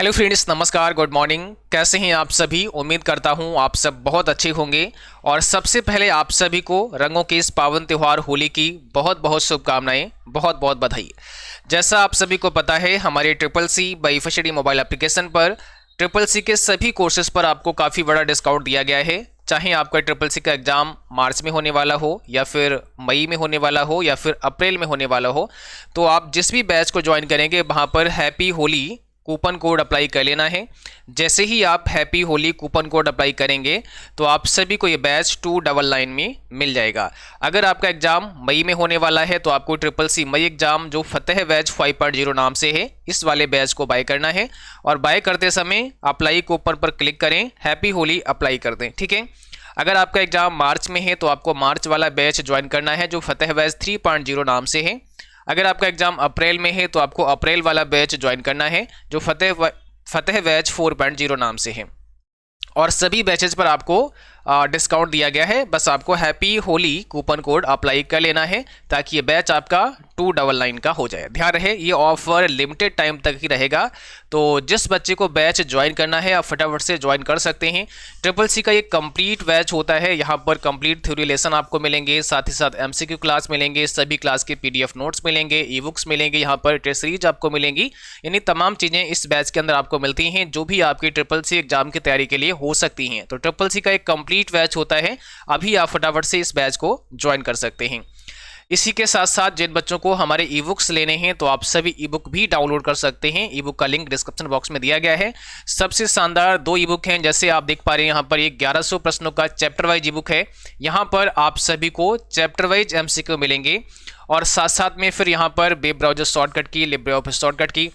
Hello friends, नमस्कार, good morning. कैसे हैं आप सभी? उम्मीद करता हूं आप सब बहुत अच्छे होंगे। और सबसे पहले आप सभी को रंगों के इस पावन त्यौहार होली की बहुत बहुत शुभकामनाएं, बहुत बहुत बधाई। जैसा आप सभी को पता है, हमारे ट्रिपल सी बाई फशडी मोबाइल एप्लीकेशन पर ट्रिपल सी के सभी कोर्सेज पर आपको काफ़ी बड़ा डिस्काउंट दिया गया है। चाहे आपका ट्रिपल सी का एग्ज़ाम मार्च में होने वाला हो, या फिर मई में होने वाला हो, या फिर अप्रैल में होने वाला हो, तो आप जिस भी बैच को ज्वाइन करेंगे वहाँ पर happy Holi coupon code apply कर लेना है। जैसे ही आप happy Holi coupon code apply करेंगे तो आप सभी को ये बैच 299 में मिल जाएगा। अगर आपका एग्ज़ाम मई में होने वाला है तो आपको ट्रिपल सी मई एग्ज़ाम जो फतेह बैच 5.0 नाम से है, इस वाले बैच को बाय करना है। और बाय करते समय अप्लाई कूपन पर क्लिक करें, हैप्पी होली अप्लाई कर दें, ठीक है। अगर आपका एग्ज़ाम मार्च में है तो आपको मार्च वाला बैच ज्वाइन करना है जो फतेह बैच 3.0 नाम से है। अगर आपका एग्ज़ाम अप्रैल में है तो आपको अप्रैल वाला बैच ज्वाइन करना है जो फतेह बैच 4.0 नाम से है। और सभी बैचेज पर आपको डिस्काउंट दिया गया है। बस आपको happy Holi coupon code apply कर लेना है ताकि ये बैच आपका 299 का हो जाए। ध्यान रहे, ये ऑफर लिमिटेड टाइम तक ही रहेगा, तो जिस बच्चे को बैच ज्वाइन करना है आप फटाफट से ज्वाइन कर सकते हैं। ट्रिपल सी का ये कंप्लीट बैच होता है। यहाँ पर कंप्लीट थ्योरी लेसन आपको मिलेंगे, साथ ही साथ एमसीक्यू क्लास मिलेंगे, सभी क्लास के पीडीएफ नोट्स मिलेंगे, ई बुक्स मिलेंगे, यहाँ पर टेस्ट सीरीज आपको मिलेंगी। यानी तमाम चीज़ें इस बैच के अंदर आपको मिलती हैं जो भी आपकी ट्रिपल सी एग्जाम की तैयारी के लिए हो सकती हैं। तो ट्रिपल सी का एक कंप्लीट बैच होता है, अभी आप फटाफट से इस बैच को ज्वाइन कर सकते हैं। इसी के साथ साथ जिन बच्चों को हमारे ई बुक्स लेने हैं तो आप सभी ई बुक भी डाउनलोड कर सकते हैं। ई बुक का लिंक डिस्क्रिप्शन बॉक्स में दिया गया है। सबसे शानदार 2 ई बुक हैं, जैसे आप देख पा रहे हैं यहाँ पर एक 1100 प्रश्नों का चैप्टर वाइज ई बुक है। यहाँ पर आप सभी को चैप्टर वाइज एमसीक्यू मिलेंगे और साथ साथ में फिर यहाँ पर वेब ब्राउजर शॉर्टकट की, लिब्रे ऑफिस शॉर्टकट की,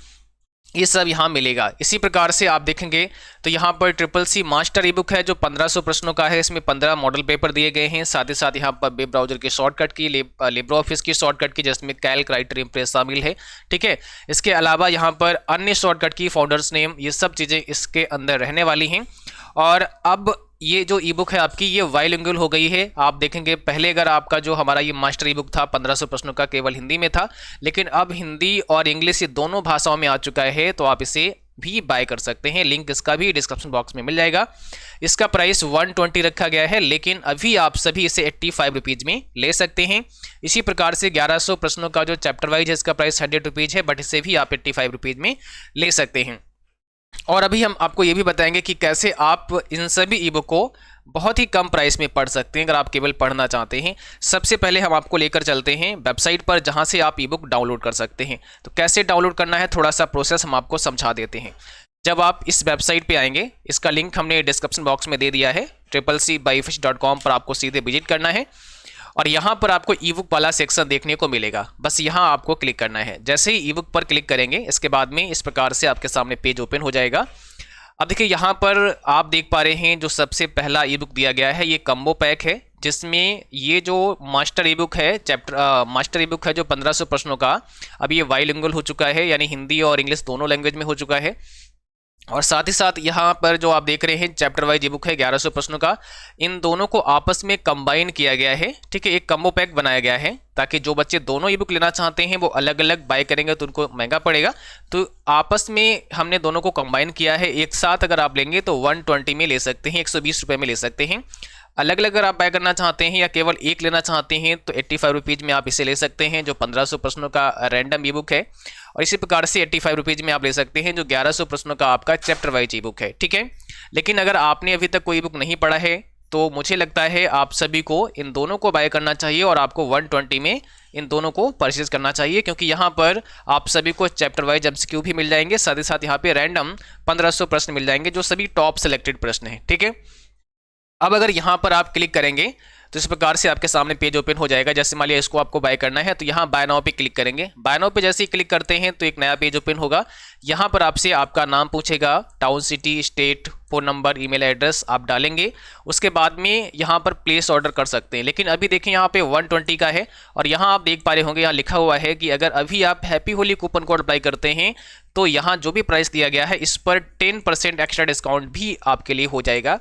ये सब यहाँ मिलेगा। इसी प्रकार से आप देखेंगे तो यहाँ पर triple C master e book है जो 1500 प्रश्नों का है। इसमें 15 मॉडल पेपर दिए गए हैं। साथ ही साथ यहाँ पर वेब ब्राउजर की शॉर्टकट की, लिब्रे ऑफिस की शॉर्टकट की, जिसमें कैल्क, राइटर, इम्प्रेस शामिल है, ठीक है। इसके अलावा यहाँ पर अन्य शॉर्टकट की, फाउंडर्स नेम, ये सब चीज़ें इसके अंदर रहने वाली हैं। और अब ये जो ई बुक है आपकी, ये बाइलिंगुअल हो गई है। आप देखेंगे पहले अगर आपका जो हमारा ये मास्टर ई बुक था 1500 प्रश्नों का, केवल हिंदी में था, लेकिन अब हिंदी और इंग्लिश ये दोनों भाषाओं में आ चुका है, तो आप इसे भी बाय कर सकते हैं। लिंक इसका भी डिस्क्रिप्शन बॉक्स में मिल जाएगा। इसका प्राइस 120 रखा गया है, लेकिन अभी आप सभी इसे 85 रुपीज़ में ले सकते हैं। इसी प्रकार से 1100 प्रश्नों का जो चैप्टर वाइज है इसका प्राइस 100 रुपीज़ है, बट इसे भी आप 85 रुपीज़ में ले सकते हैं। और अभी हम आपको ये भी बताएंगे कि कैसे आप इन सभी ई बुक को बहुत ही कम प्राइस में पढ़ सकते हैं अगर आप केवल पढ़ना चाहते हैं। सबसे पहले हम आपको लेकर चलते हैं वेबसाइट पर जहां से आप ई बुक डाउनलोड कर सकते हैं। तो कैसे डाउनलोड करना है, थोड़ा सा प्रोसेस हम आपको समझा देते हैं। जब आप इस वेबसाइट पे आएंगे, इसका लिंक हमने डिस्क्रिप्शन बॉक्स में दे दिया है, CCCbyfish.com पर आपको सीधे विजिट करना है और यहाँ पर आपको ई बुक वाला सेक्शन देखने को मिलेगा। बस यहाँ आपको क्लिक करना है। जैसे ही ई बुक पर क्लिक करेंगे, इसके बाद में इस प्रकार से आपके सामने पेज ओपन हो जाएगा। अब देखिए यहाँ पर आप देख पा रहे हैं जो सबसे पहला ई बुक दिया गया है, ये कम्बो पैक है, जिसमें ये जो मास्टर ई बुक है, मास्टर ई बुक है जो 1500 प्रश्नों का, अब ये बाइलिंगुअल हो चुका है, यानी हिंदी और इंग्लिश दोनों लैंग्वेज में हो चुका है। और साथ ही साथ यहाँ पर जो आप देख रहे हैं चैप्टर वाइज ई बुक है 1100 प्रश्नों का, इन दोनों को आपस में कंबाइन किया गया है, ठीक है। एक कम्बो पैक बनाया गया है ताकि जो बच्चे दोनों ई बुक लेना चाहते हैं वो अलग अलग बाय करेंगे तो उनको महंगा पड़ेगा, तो आपस में हमने दोनों को कंबाइन किया है। एक साथ अगर आप लेंगे तो 120 में ले सकते हैं, 120 रुपये में ले सकते हैं। अलग अलग अगर आप बाय करना चाहते हैं या केवल एक लेना चाहते हैं तो 85 रुपीज़ में आप इसे ले सकते हैं जो 1500 प्रश्नों का रैंडम ई बुक है। और इसी प्रकार से 85 रुपीज़ में आप ले सकते हैं जो 1100 प्रश्नों का आपका चैप्टर वाइज ई बुक है, ठीक है। लेकिन अगर आपने अभी तक कोई ई बुक नहीं पढ़ा है तो मुझे लगता है आप सभी को इन दोनों को बाय करना चाहिए और आपको 120 में इन दोनों को परचेज करना चाहिए, क्योंकि यहाँ पर आप सभी को चैप्टर वाइज एमसीक्यू भी मिल जाएंगे, साथ ही साथ यहाँ पे रैंडम 1500 प्रश्न मिल जाएंगे जो सभी टॉप सेलेक्टेड प्रश्न हैं, ठीक है। अब अगर यहाँ पर आप क्लिक करेंगे तो इस प्रकार से आपके सामने पेज ओपन हो जाएगा। जैसे मान लिया इसको आपको बाय करना है तो यहाँ बाय नाउ पे क्लिक करेंगे। बाय नाउ पे जैसे ही क्लिक करते हैं तो एक नया पेज ओपन होगा। यहाँ पर आपसे आपका नाम पूछेगा, town, city, state, phone number, email address आप डालेंगे। उसके बाद में यहाँ पर प्लेस ऑर्डर कर सकते हैं। लेकिन अभी देखिए यहाँ पे 120 का है और यहाँ आप देख पा रहे होंगे, यहाँ लिखा हुआ है कि अगर अभी आप happy Holi coupon code apply करते हैं तो यहाँ जो भी प्राइस दिया गया है इस पर 10% एक्स्ट्रा डिस्काउंट भी आपके लिए हो जाएगा।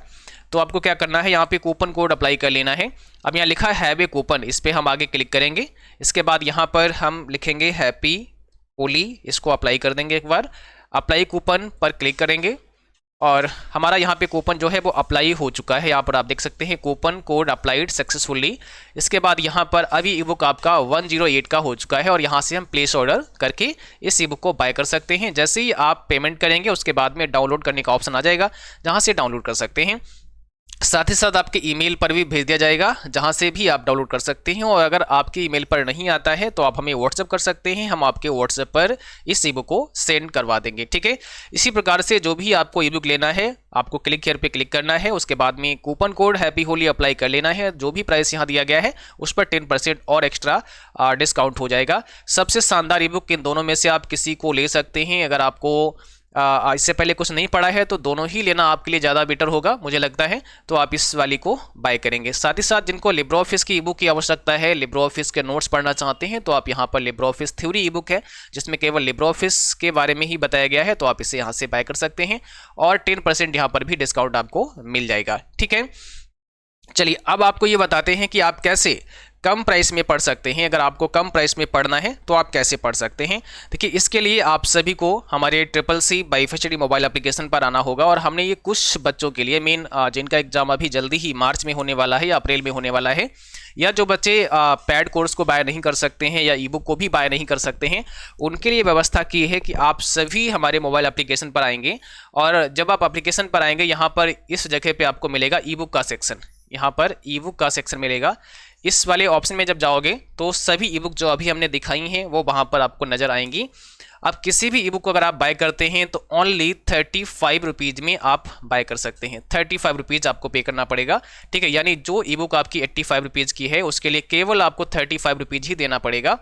तो आपको क्या करना है, यहाँ पे कूपन कोड अप्लाई कर लेना है। अब यहाँ लिखा है हैव ए कूपन, इस पर हम आगे क्लिक करेंगे। इसके बाद यहाँ पर हम लिखेंगे हैप्पी होली, इसको अप्लाई कर देंगे एक बार। अप्लाई कूपन पर क्लिक करेंगे और हमारा यहाँ पे कूपन जो है वो अप्लाई हो चुका है। यहाँ पर आप देख सकते हैं कूपन कोड अप्लाइड सक्सेसफुली। इसके बाद यहाँ पर अभी ई बुक आपका 108 का हो चुका है और यहाँ से हम प्लेस ऑर्डर करके इस ई बुक को बाय कर सकते हैं। जैसे ही आप पेमेंट करेंगे उसके बाद में डाउनलोड करने का ऑप्शन आ जाएगा, जहाँ से डाउनलोड कर सकते हैं। साथ ही साथ आपके ईमेल पर भी भेज दिया जाएगा, जहां से भी आप डाउनलोड कर सकते हैं। और अगर आपके ईमेल पर नहीं आता है तो आप हमें व्हाट्सएप कर सकते हैं, हम आपके व्हाट्सएप पर इस ई बुक को सेंड करवा देंगे। ठीक है, इसी प्रकार से जो भी आपको ई बुक लेना है आपको क्लिक हियर पे क्लिक करना है, उसके बाद में coupon code happy Holi apply कर लेना है। जो भी प्राइस यहाँ दिया गया है उस पर 10% और एक्स्ट्रा डिस्काउंट हो जाएगा। सबसे शानदार ई बुक इन दोनों में से आप किसी को ले सकते हैं। अगर आपको इससे पहले कुछ नहीं पढ़ा है तो दोनों ही लेना आपके लिए ज़्यादा बेटर होगा मुझे लगता है, तो आप इस वाली को बाय करेंगे। साथ ही साथ जिनको लिब्रो ऑफिस की ई बुक की आवश्यकता है, लिब्रो ऑफिस के नोट्स पढ़ना चाहते हैं, तो आप यहाँ पर लिब्रो ऑफिस थ्योरी ई बुक है जिसमें केवल लिब्रो ऑफिस के बारे में ही बताया गया है, तो आप इसे यहाँ से बाय कर सकते हैं और 10% यहाँ पर भी डिस्काउंट आपको मिल जाएगा। ठीक है, चलिए अब आपको ये बताते हैं कि आप कैसे कम प्राइस में पढ़ सकते हैं। अगर आपको कम प्राइस में पढ़ना है तो आप कैसे पढ़ सकते हैं। देखिए, इसके लिए आप सभी को हमारे CCC बाइफेसिटी मोबाइल एप्लीकेशन पर आना होगा और हमने ये कुछ बच्चों के लिए मेन जिनका एग्जाम अभी जल्दी ही मार्च में होने वाला है या अप्रैल में होने वाला है, या जो बच्चे पैड कोर्स को बाय नहीं कर सकते हैं या ई बुक को भी बाय नहीं कर सकते हैं, उनके लिए व्यवस्था की है कि आप सभी हमारे मोबाइल एप्लीकेशन पर आएंगे। और जब आप एप्लीकेशन पर आएंगे यहाँ पर इस जगह पे आपको मिलेगा ई बुक का सेक्शन, यहाँ पर ई बुक का सेक्शन मिलेगा। इस वाले ऑप्शन में जब जाओगे तो सभी ई बुक जो अभी हमने दिखाई हैं वो वहाँ पर आपको नज़र आएंगी। अब किसी भी ई बुक को अगर आप बाय करते हैं तो ओनली 35 रुपीज़ में आप बाय कर सकते हैं। 35 रुपीज़ आपको पे करना पड़ेगा। ठीक है, यानी जो ई बुक आपकी 85 रुपीज़ की है उसके लिए केवल आपको 35 रुपीज़ ही देना पड़ेगा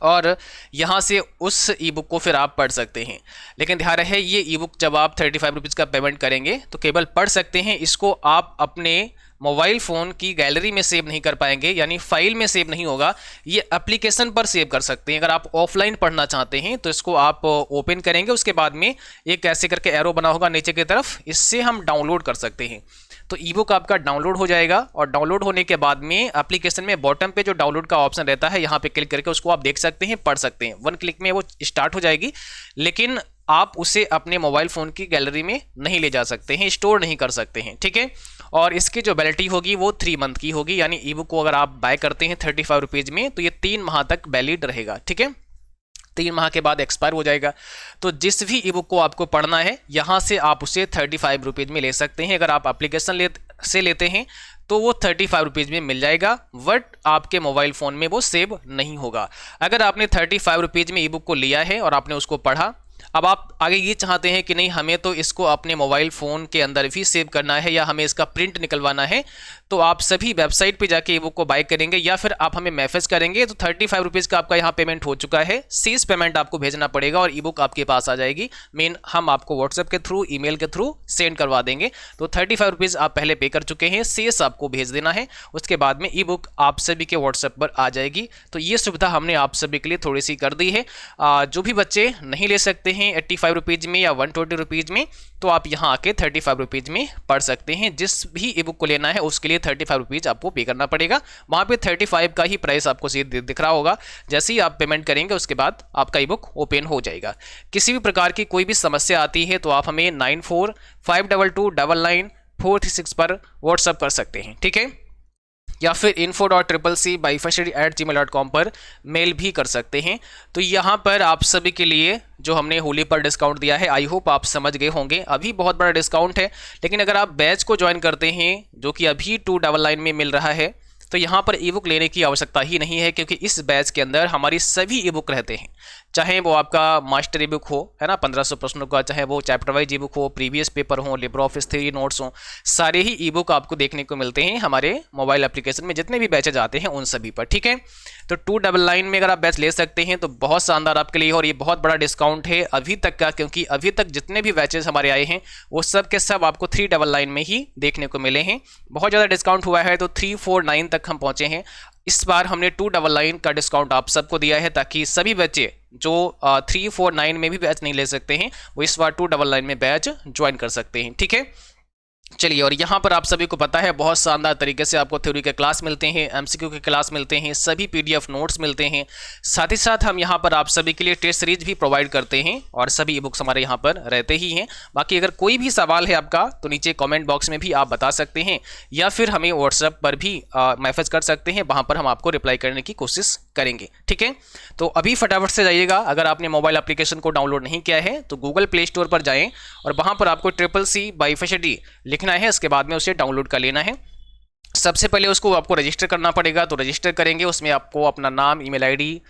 और यहाँ से उस ई बुक को फिर आप पढ़ सकते हैं। लेकिन ध्यान रहे, ये ई बुक जब आप 35 रुपीज़ का पेमेंट करेंगे तो केवल पढ़ सकते हैं, इसको आप अपने मोबाइल फ़ोन की गैलरी में सेव नहीं कर पाएंगे, यानी फाइल में सेव नहीं होगा, ये एप्लीकेशन पर सेव कर सकते हैं। अगर आप ऑफलाइन पढ़ना चाहते हैं तो इसको आप ओपन करेंगे, उसके बाद में एक ऐसे करके एरो बना होगा नीचे की तरफ, इससे हम डाउनलोड कर सकते हैं। तो ई बुक आपका डाउनलोड हो जाएगा और डाउनलोड होने के बाद में एप्लीकेशन में बॉटम पे जो डाउनलोड का ऑप्शन रहता है यहाँ पे क्लिक करके उसको आप देख सकते हैं, पढ़ सकते हैं। 1 क्लिक में वो स्टार्ट हो जाएगी, लेकिन आप उसे अपने मोबाइल फ़ोन की गैलरी में नहीं ले जा सकते हैं, स्टोर नहीं कर सकते हैं। ठीक है, और इसकी जो वैलिडिटी होगी वो 3 मंथ की होगी, यानी ई बुक को अगर आप बाय करते हैं 35 रुपीज़ में तो ये 3 माह तक वैलिड रहेगा। ठीक है, 3 माह के बाद एक्सपायर हो जाएगा। तो जिस भी ई बुक को आपको पढ़ना है यहाँ से आप उसे 35 रुपीज़ में ले सकते हैं। अगर आप एप्लीकेशन से लेते हैं तो वो 35 रुपीज़ में मिल जाएगा, बट आपके मोबाइल फ़ोन में वो सेव नहीं होगा। अगर आपने 35 रुपीज़ में ई बुक को लिया है और आपने उसको पढ़ा, अब आप आगे ये चाहते हैं कि नहीं हमें तो इसको अपने मोबाइल फ़ोन के अंदर भी सेव करना है या हमें इसका प्रिंट निकलवाना है, तो आप सभी वेबसाइट पे जाके ई बुक को बाय करेंगे या फिर आप हमें मैसेज करेंगे। तो 35 रुपीज़ का आपका यहाँ पेमेंट हो चुका है, शेष पेमेंट आपको भेजना पड़ेगा और ई बुक आपके पास आ जाएगी। मेन हम आपको व्हाट्सएप के थ्रू, ईमेल के थ्रू सेंड करवा देंगे। तो 35 रुपीज़ आप पहले पे कर चुके हैं, शेष आपको भेज देना है, उसके बाद में ई बुक आप सभी के व्हाट्सएप पर आ जाएगी। तो ये सुविधा हमने आप सभी के लिए थोड़ी सी कर दी है। जो भी बच्चे नहीं ले सकते हैं 85 रुपीज़ में या 120 रुपीज़ में, तो आप यहाँ आके 35 रुपीज़ में पढ़ सकते हैं। जिस भी ई बुक को लेना है उसके लिए 35 रुपीज़ आपको पे करना पड़ेगा। वहाँ पे 35 का ही प्राइस आपको सीधे दिख रहा होगा। जैसे ही आप पेमेंट करेंगे उसके बाद आपका ई बुक ओपन हो जाएगा। किसी भी प्रकार की कोई भी समस्या आती है तो आप हमें 9452299436 पर व्हाट्सअप कर सकते हैं। ठीक है, या फिर info.ccc@gmail.com पर मेल भी कर सकते हैं। तो यहाँ पर आप सभी के लिए जो हमने होली पर डिस्काउंट दिया है, आई होप आप समझ गए होंगे। अभी बहुत बड़ा डिस्काउंट है, लेकिन अगर आप बैच को ज्वाइन करते हैं जो कि अभी 299 में मिल रहा है, तो यहाँ पर ई बुक लेने की आवश्यकता ही नहीं है, क्योंकि इस बैच के अंदर हमारी सभी ई बुक रहते हैं। चाहे वो आपका मास्टर ई बुक हो, है ना, 1500 प्रश्नों का, चाहे वो चैप्टर वाइज ई बुक हो, प्रीवियस पेपर हो, लिब्रो ऑफिस थ्योरी नोट्स हो, सारे ही ई बुक आपको देखने को मिलते हैं हमारे मोबाइल एप्लीकेशन में, जितने भी बैचेज आते हैं उन सभी पर। ठीक है, तो 299 में अगर आप बैच ले सकते हैं तो बहुत शानदार आपके लिए, और ये बहुत बड़ा डिस्काउंट है अभी तक का, क्योंकि अभी तक जितने भी बैचेज हमारे आए हैं वो सब के सब आपको 399 में ही देखने को मिले हैं। बहुत ज़्यादा डिस्काउंट हुआ है, तो 349 तक हम पहुँचे हैं। इस बार हमने 299 का डिस्काउंट आप सबको दिया है, ताकि सभी बच्चे जो 349 में भी बैच नहीं ले सकते हैं वो इस बार 299 में बैच ज्वाइन कर सकते हैं। ठीक है, चलिए, और यहाँ पर आप सभी को पता है बहुत शानदार तरीके से आपको थ्योरी के क्लास मिलते हैं, एमसीक्यू के क्लास मिलते हैं, सभी पीडीएफ नोट्स मिलते हैं। साथ ही साथ हम यहाँ पर आप सभी के लिए टेस्ट सीरीज भी प्रोवाइड करते हैं और सभी ई बुक्स हमारे यहाँ पर रहते ही हैं। बाकी अगर कोई भी सवाल है आपका तो नीचे कमेंट बॉक्स में भी आप बता सकते हैं या फिर हमें व्हाट्सएप पर भी मैसेज कर सकते हैं, वहाँ पर हम आपको रिप्लाई करने की कोशिश करेंगे। ठीक है, तो अभी फटाफट से जाइएगा। अगर आपने मोबाइल एप्लीकेशन को डाउनलोड नहीं किया है तो गूगल प्ले स्टोर पर जाएं और वहाँ पर आपको CCC बाइफेसिटी लिखना है, इसके बाद में उसे डाउनलोड कर लेना है। सबसे पहले उसको आपको रजिस्टर करना पड़ेगा, तो रजिस्टर करेंगे, उसमें आपको अपना नाम, ईमेल आईडी,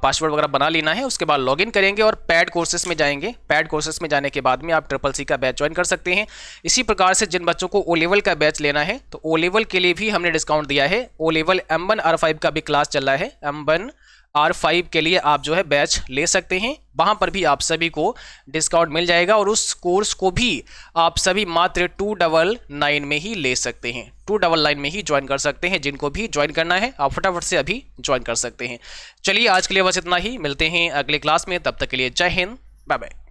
पासवर्ड वगैरह बना लेना है। उसके बाद लॉगिन करेंगे और पैड कोर्सेज में जाएंगे। पैड कोर्सेज में जाने के बाद में आप CCC का बैच ज्वाइन कर सकते हैं। इसी प्रकार से जिन बच्चों को ओ लेवल का बैच लेना है तो ओ लेवल के लिए भी हमने डिस्काउंट दिया है। ओ लेवल M1R5 का भी क्लास चल रहा है, M1R5 के लिए आप जो है बैच ले सकते हैं, वहाँ पर भी आप सभी को डिस्काउंट मिल जाएगा और उस कोर्स को भी आप सभी मात्र 299 में ही ले सकते हैं, 299 में ही ज्वाइन कर सकते हैं। जिनको भी ज्वाइन करना है आप फटाफट से अभी ज्वाइन कर सकते हैं। चलिए, आज के लिए बस इतना ही, मिलते हैं अगले क्लास में, तब तक के लिए जय हिंद, बाय बाय।